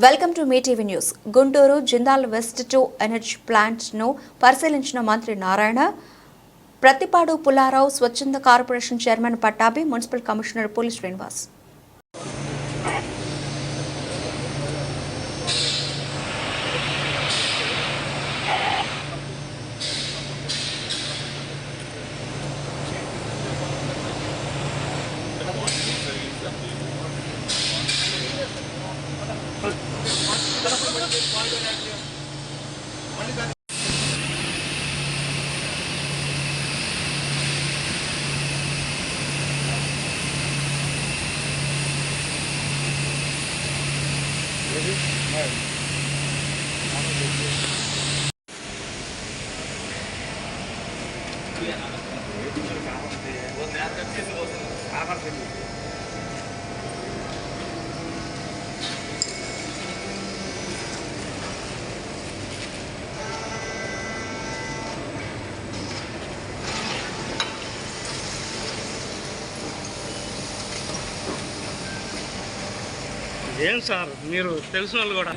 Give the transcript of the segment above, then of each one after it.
Welcome to me TV news. Guntur Jindal west 2 energy ప్లాంట్ను పరిశీలించిన మంత్రి నారాయణ, ప్రతిపాడు పుల్లారావు, స్వచ్ఛంద corporation chairman Pattabhi, municipal commissioner పులి శ్రీనివాస్. ఏం సార్ మీరు తెలిసిన వాళ్ళు కూడా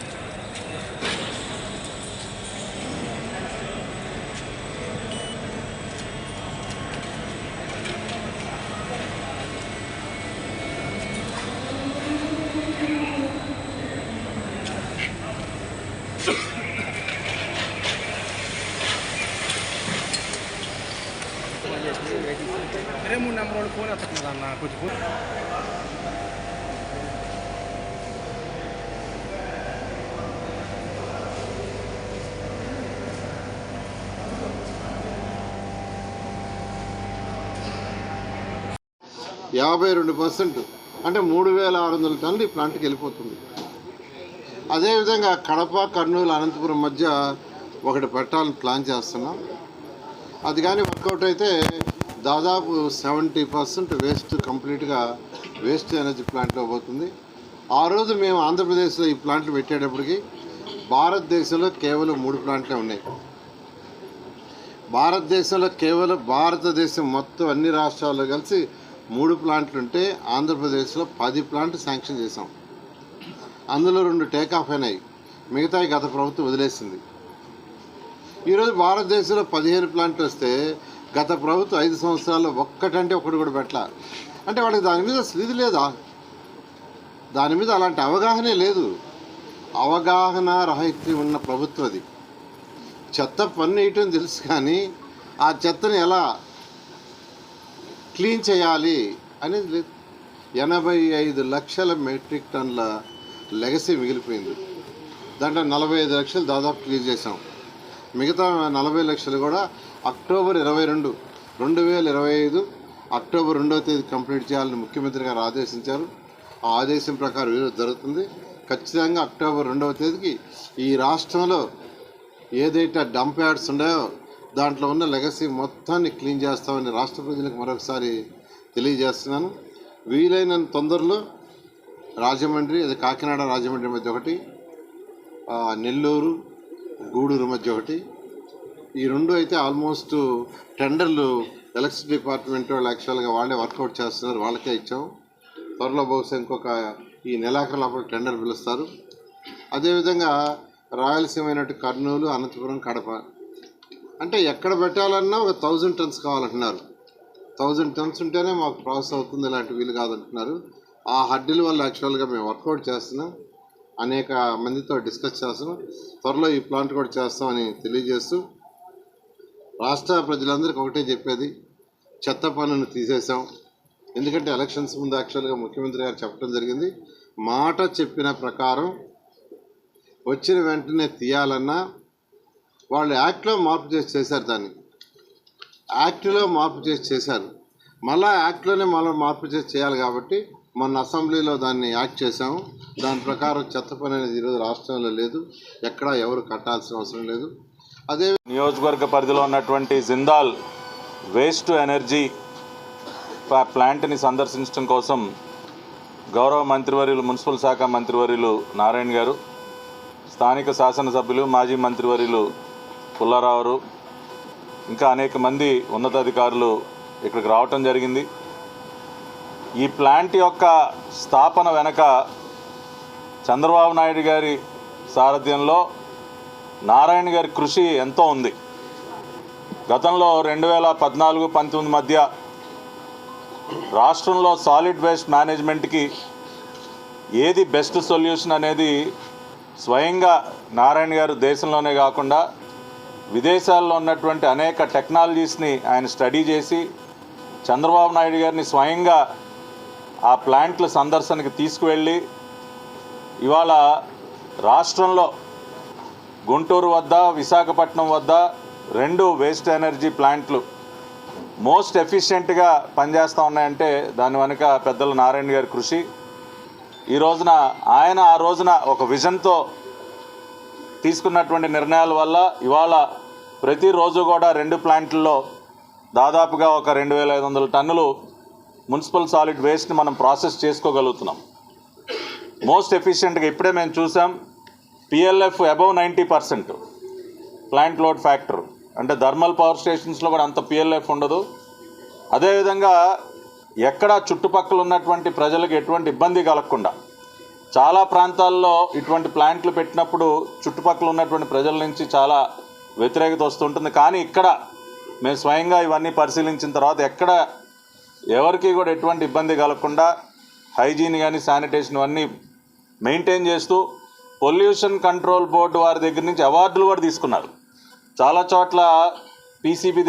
మూడు నెంబర్ వాళ్ళు ఫోన్ ఎత్తకుండా అన్న కొంచెం 52% అంటే 3600 టన్నులు ఈ ప్లాంట్కి వెళ్ళిపోతుంది. అదేవిధంగా కడప, కర్నూలు, అనంతపురం మధ్య ఒకటి పెట్టాలని ప్లాన్ చేస్తున్నాం. అది కానీ వర్కౌట్ అయితే దాదాపు 70% వేస్ట్ కంప్లీట్గా వేస్ట్ ఎనర్జీ ప్లాంట్లో పోతుంది. ఆ రోజు మేము ఆంధ్రప్రదేశ్లో ఈ ప్లాంట్లు పెట్టేటప్పటికి భారతదేశంలో కేవలం 3 ప్లాంట్లే ఉన్నాయి. భారతదేశంలో కేవలం భారతదేశం మొత్తం అన్ని రాష్ట్రాల్లో కలిసి 3 ప్లాంట్లు ఉంటే ఆంధ్రప్రదేశ్లో 10 ప్లాంట్లు శాంక్షన్ చేసాం. అందులో 2 టేకాఫ్ అయినాయి, మిగతాయి గత ప్రభుత్వం వదిలేసింది. ఈరోజు భారతదేశంలో 15 ప్లాంట్లు వస్తే గత ప్రభుత్వం 5 సంవత్సరాల్లో ఒక్కటంటే ఒకటి కూడా పెట్టాల. అంటే వాళ్ళకి దాని మీద ఇది లేదా, దాని మీద అలాంటి అవగాహనే లేదు. అవగాహన రాహిత్యం ఉన్న ప్రభుత్వం అది. చెత్త పన్ను వేయటం తెలుసు, కానీ ఆ చెత్తని ఎలా క్లీన్ చేయాలి అనేది లేదు. 85 లక్షల మెట్రిక్ టన్నుల లెగసీ మిగిలిపోయింది. దాంట్లో 45 లక్షలు దాదాపు క్లీన్ చేసాం. మిగతా 40 లక్షలు కూడా అక్టోబర్ 22, 2025 అక్టోబర్ 2వ తేదీ కంప్లీట్ చేయాలని ముఖ్యమంత్రి గారు ఆదేశించారు. ఆ ఆదేశం ప్రకారం ఈరోజు జరుగుతుంది. ఖచ్చితంగా అక్టోబర్ 2వ తేదీకి ఈ రాష్ట్రంలో ఏదైతే డంప్ యార్డ్స్ ఉన్నాయో దాంట్లో ఉన్న లెగసీ మొత్తాన్ని క్లీన్ చేస్తామని రాష్ట్ర ప్రజలకు మరొకసారి తెలియజేస్తున్నాను. వీలైన తొందరలో రాజమండ్రి, అది కాకినాడ రాజమండ్రి మధ్య ఒకటి, నెల్లూరు గూడూరు మధ్య ఒకటి, ఈ 2 అయితే ఆల్మోస్ట్ టెండర్లు ఎలక్ట్రిసిటీ డిపార్ట్మెంట్ వాళ్ళు యాక్చువల్గా వాళ్ళే వర్కౌట్ చేస్తున్నారు, వాళ్ళకే ఇచ్చాం. త్వరలో బహుశా ఇంకొక ఈ నెలాఖరు లోపల టెండర్ పిలుస్తారు. అదేవిధంగా రాయలసీమ అయినట్టు కర్నూలు, అనంతపురం, కడప అంటే ఎక్కడ పెట్టాలన్నా ఒక 1000 టన్స్ కావాలంటున్నారు. 1000 టన్స్ ఉంటేనే మాకు ప్రాసెస్ అవుతుంది, ఇలాంటి వీలు కాదంటున్నారు. ఆ హడ్డీల వల్ల యాక్చువల్గా మేము వర్కౌట్ చేస్తున్నాం, అనేక మందితో డిస్కస్ చేస్తున్నాం. త్వరలో ఈ ప్లాంట్ కూడా చేస్తామని తెలియజేస్తూ రాష్ట్ర ప్రజలందరికీ ఒకటే చెప్పేది, చెత్త పన్నును తీసేసాం. ఎందుకంటే ఎలక్షన్స్ ముందు యాక్చువల్గా ముఖ్యమంత్రి గారు చెప్పడం జరిగింది, మాట చెప్పిన ప్రకారం వచ్చిన వెంటనే తీయాలన్నా వాళ్ళు యాక్ట్లో మార్పు చేశారు. దాన్ని యాక్ట్లో మార్పు చేశారు. మళ్ళీ యాక్ట్లోనే మార్పు చేయాలి కాబట్టి మొన్న అసెంబ్లీలో దాన్ని యాక్ట్ చేశాము. దాని ప్రకారం చెత్త పని అనేది ఈరోజు రాష్ట్రంలో లేదు, ఎక్కడా ఎవరు కట్టాల్సిన అవసరం లేదు. అదే నియోజకవర్గ పరిధిలో ఉన్నటువంటి జిందాల్ వేస్ట్ ఎనర్జీ ప్లాంట్ని సందర్శించడం కోసం గౌరవ మంత్రివర్యులు, మున్సిపల్ శాఖ మంత్రివర్యులు నారాయణ గారు, స్థానిక శాసనసభ్యులు, మాజీ మంత్రివర్యులు పుల్లారావు, ఇంకా అనేక మంది ఉన్నతాధికారులు ఇక్కడికి రావటం జరిగింది. ఈ ప్లాంట్ యొక్క స్థాపన వెనక చంద్రబాబు నాయుడు గారి సారథ్యంలో నారాయణ గారి కృషి ఎంతో ఉంది. గతంలో 2014-19 మధ్య రాష్ట్రంలో సాలిడ్ వేస్ట్ మేనేజ్మెంట్కి ఏది బెస్ట్ సొల్యూషన్ అనేది స్వయంగా నారాయణ గారు దేశంలోనే కాకుండా విదేశాల్లో ఉన్నటువంటి అనేక టెక్నాలజీస్ని ఆయన స్టడీ చేసి చంద్రబాబు నాయుడు గారిని స్వయంగా ఆ ప్లాంట్ల సందర్శనకి తీసుకువెళ్ళి ఇవాళ రాష్ట్రంలో గుంటూరు వద్ద విశాఖపట్నం వద్ద 2 వేస్ట్ ఎనర్జీ ప్లాంట్లు మోస్ట్ ఎఫిషియెంట్గా పనిచేస్తూ ఉన్నాయంటే దాని వెనుక పెద్దల నారాయణ గారి కృషి. ఈ రోజున ఆయన ఆ రోజున ఒక విజన్తో తీసుకున్నటువంటి నిర్ణయాల వల్ల ఇవాళ ప్రతిరోజు కూడా 2 ప్లాంట్లలో దాదాపుగా ఒక 2500 టన్నులు మున్సిపల్ సాలిడ్ వేస్ట్ని మనం ప్రాసెస్ చేసుకోగలుగుతున్నాం. మోస్ట్ ఎఫిషియెంట్గా ఇప్పుడే మేము చూసాం. PLF above 90% plant load factor, అంటే థర్మల్ పవర్ స్టేషన్స్లో కూడా అంత పిఎల్ఎఫ్ ఉండదు. అదేవిధంగా ఎక్కడ చుట్టుపక్కల ఉన్నటువంటి ప్రజలకు ఎటువంటి ఇబ్బంది కలగకుండా చాలా ప్రాంతాల్లో ఇటువంటి ప్లాంట్లు పెట్టినప్పుడు చుట్టుపక్కల ఉన్నటువంటి ప్రజల నుంచి చాలా వ్యతిరేకత వస్తుంటుంది. కానీ ఇక్కడ మేము స్వయంగా ఇవన్నీ పరిశీలించిన తర్వాత ఎక్కడ ఎవరికి కూడా ఎటువంటి ఇబ్బంది కలగకుండా హైజీన్ కానీ శానిటేషన్ అన్నీ మెయింటైన్ చేస్తూ పొల్యూషన్ కంట్రోల్ బోర్డు వారి దగ్గర నుంచి అవార్డులు కూడా తీసుకున్నారు. చాలా చోట్ల పీసీబీ